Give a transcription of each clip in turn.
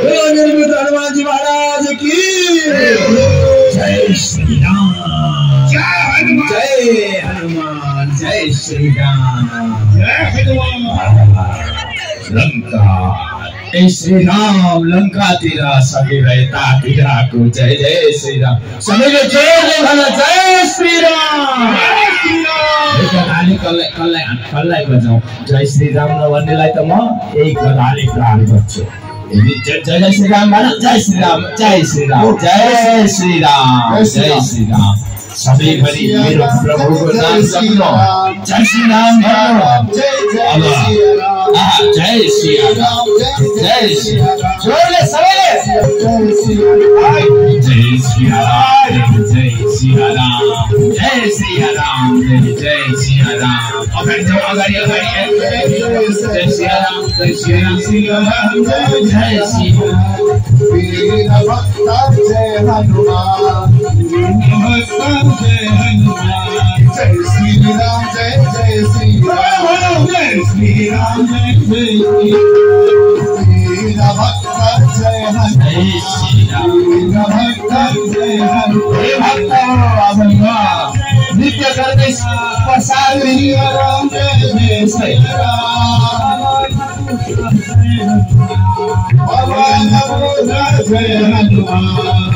निर्मित हनुमान जी महाराज की जय श्री राम। जय हनुमान, जय हनुमान, जय श्री राम, जय हनुमान। लंका श्री राम लंका तेरा सभी रहता तेरा को जय जय श्री राम। सभी को जय भला जय श्री राम। कल्लाई बजाऊ जय श्री राम भन्नेलाई त म एक गदाले प्रहार गर्छु। जय जय श्री राम भन। जय श्री राम, जय श्री राम, जय श्री राम, जय श्री राम। सबै भरि मेरो प्रभुको नाम जप्नु। जय श्री राम भन्नु। जय श्री राम, जय श्री राम। जोडले सबैले जय श्री राम, जय श्री राम, जय श्री राम, जय श्री राम, जय श्री राम। अगाडि जाऊ, अगाडि अगाडि। जय श्री राम, जय श्री राम, श्री राम, जय श्री राम। वीर भक्त जय हनुमान, जय हनुमान। जय श्री राम, जय जय श्री राम, जय श्री राम, जय जय श्री राम। वीर भक्त जय हनुमान, वीर भक्त जय हनुमान। नित्य करते प्रसाद श्री राम, जय जय श्री राम। पवन पुत्र जय हनुमान,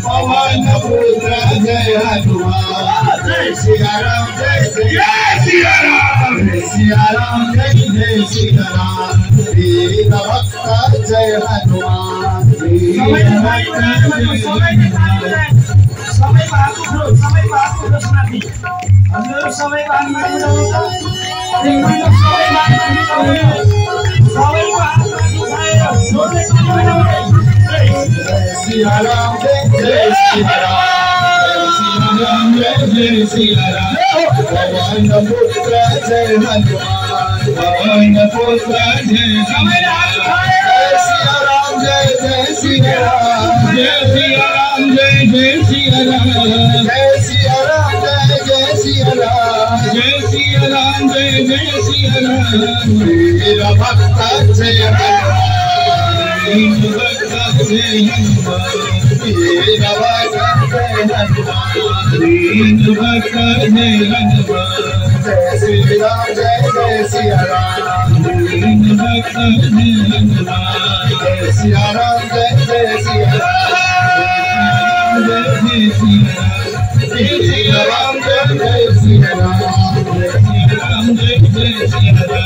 पवन पुत्र जय हनुमान। जय श्री राम, जय श्री राम, जय श्री राम, जय जय श्री राम। वीर भक्त जय हनुमान, वीर भक्त जय हनुमान। सबै बातको प्रश्नार्थी हजुर सबै श्री राम, जय श्री राम, जय श्री राम। पवन पुत्र जय हनुमान, पवन पुत्र जय हनुमान। जय श्री राम, जय श्री राम, जय श्री राम, जय श्री राम। जय श्री राम, जय श्री राम, जय श्री राम, जय श्री राम। वीर भक्त जय हनुमान, वीर भक्त जय हनुमान। वीर भक्त जय हनुमान, वीर भक्त जय हनुमान। जय श्री राम, जय श्री राम, वीर भक्त जय हनुमान। जय श्री राम, जय श्री राम, जय श्री राम। जय श्री राम, जय श्री राम, जय श्री राम, जय श्री राम। जय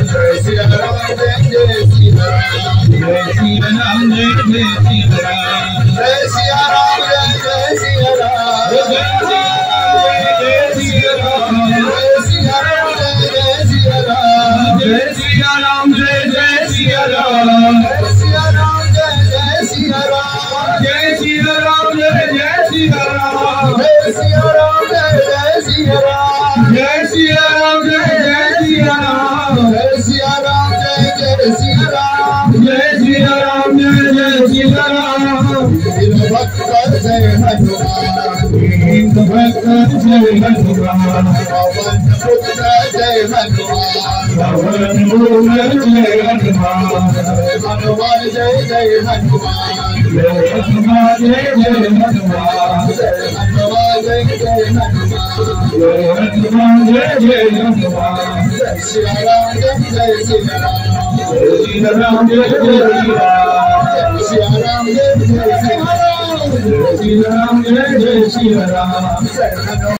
श्री राम, जय श्री राम, जय श्री राम, जय श्री राम। जय श्री राम, जय श्री राम, जय श्री राम, जय श्री राम, जय श्री राम। जय श्री राम, जय श्री राम, जय श्री राम, जय श्री राम। जय श्री राम, जय श्री राम, जय श्री राम, जय श्री राम। जय श्री राम, जय श्री राम, जय श्री राम, जय श्री राम। जय श्री राम, जय श्री राम। वीर भक्त जय हनुमान, वीर भक्त जय हनुमान। पवन पुत्र जय हनुमान, पवन पुत्र जय हनुमान। हनुमान जय जय हनुमान, जय हनुमान, जय जय हनुमान। जय हनुमान, जय जय हनुमान, जय हनुमान, जय जय हनुमान। जय श्री राम, जय श्री राम, जय श्री राम, जय जय राम। जय श्री राम, जय जय श्री राम, जय श्री राम, जय जय श्री राम।